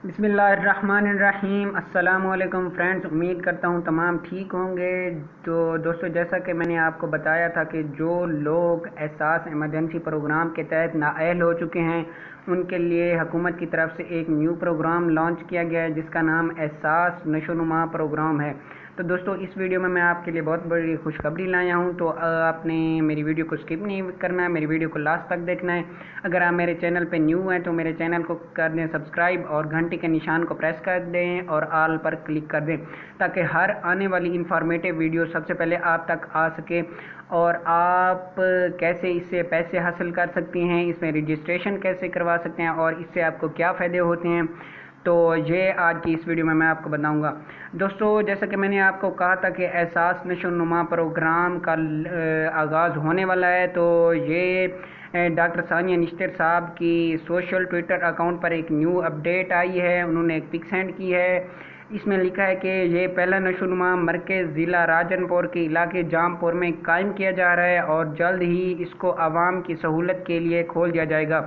بسم اللہ الرحمن الرحیم۔ السلام علیکم فرینڈز، امید کرتا ہوں تمام ٹھیک ہوں گے۔ تو دوستو، جیسا کہ میں نے آپ کو بتایا تھا کہ جو لوگ احساس ایمرجنسی پروگرام کے تحت نااہل ہو چکے ہیں ان کے لیے حکومت کی طرف سے ایک نیو پروگرام لانچ کیا گیا ہے جس کا نام احساس نشو و نما پروگرام ہے۔ تو دوستو، اس ویڈیو میں آپ کے لیے بہت بڑی خوشخبری لایا ہوں، تو آپ نے میری ویڈیو کو سکپ نہیں کرنا ہے، میری ویڈیو کو لاسٹ تک دیکھنا ہے۔ اگر آپ میرے چینل پہ نیو ہیں تو میرے چینل کو کر دیں سبسکرائب اور گھنٹی کے نشان کو پریس کر دیں اور آل پر کلک کر دیں تاکہ ہر آنے والی انفارمیٹیو ویڈیو سب سے پہلے آپ تک آ سکے۔ اور آپ کیسے اس سے پیسے حاصل کر سکتی ہیں، اس میں رجسٹریشن کیسے کروا سکتے ہیں اور اس سے آپ کو کیا فائدے ہوتے ہیں، تو یہ آج کی اس ویڈیو میں آپ کو بتاؤں گا۔ دوستو، جیسا کہ میں نے آپ کو کہا تھا کہ احساس نشو و نما پروگرام کا آغاز ہونے والا ہے، تو یہ ڈاکٹر ثانیہ نشتر صاحب کی سوشل ٹویٹر اکاؤنٹ پر ایک نیو اپڈیٹ آئی ہے۔ انہوں نے ایک پک سینڈ کی ہے، اس میں لکھا ہے کہ یہ پہلا نشو و نما مرکز ضلع راجن پور کے علاقے جام پور میں قائم کیا جا رہا ہے اور جلد ہی اس کو عوام کی سہولت کے لیے کھول دیا جائے گا۔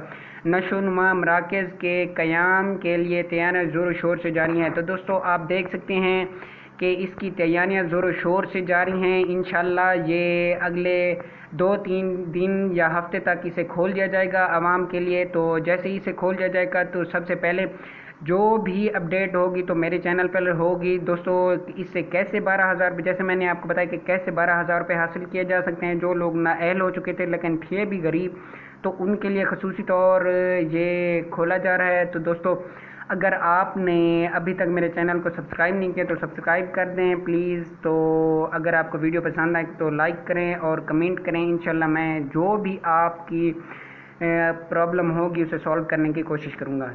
نشو و نما مراکز کے قیام کے لیے تیاریاں زور و شور سے جاری ہیں۔ تو دوستو، آپ دیکھ سکتے ہیں کہ اس کی تیاریاں زور و شور سے جاری ہیں۔ انشاءاللہ یہ اگلے 2-3 دن یا ہفتے تک اسے کھول دیا جائے گا عوام کے لیے۔ تو جیسے ہی اسے کھول دیا جائے گا تو سب سے پہلے جو بھی اپڈیٹ ہوگی تو میرے چینل پر ہوگی۔ دوستو، اس سے کیسے 12,000 جیسے میں نے آپ کو بتایا کہ کیسے 12,000 روپے حاصل کیے جا سکتے ہیں، جو لوگ نااہل ہو چکے تھے لیکن تھے بھی غریب، تو ان کے لیے خصوصی طور یہ کھولا جا رہا ہے۔ تو دوستو، اگر آپ نے ابھی تک میرے چینل کو سبسکرائب نہیں کیا تو سبسکرائب کر دیں پلیز۔ تو اگر آپ کو ویڈیو پسند آئے تو لائک کریں اور کمنٹ کریں، انشاءاللہ میں جو بھی آپ کی پرابلم ہوگی اسے سولو کرنے کی کوشش کروں گا۔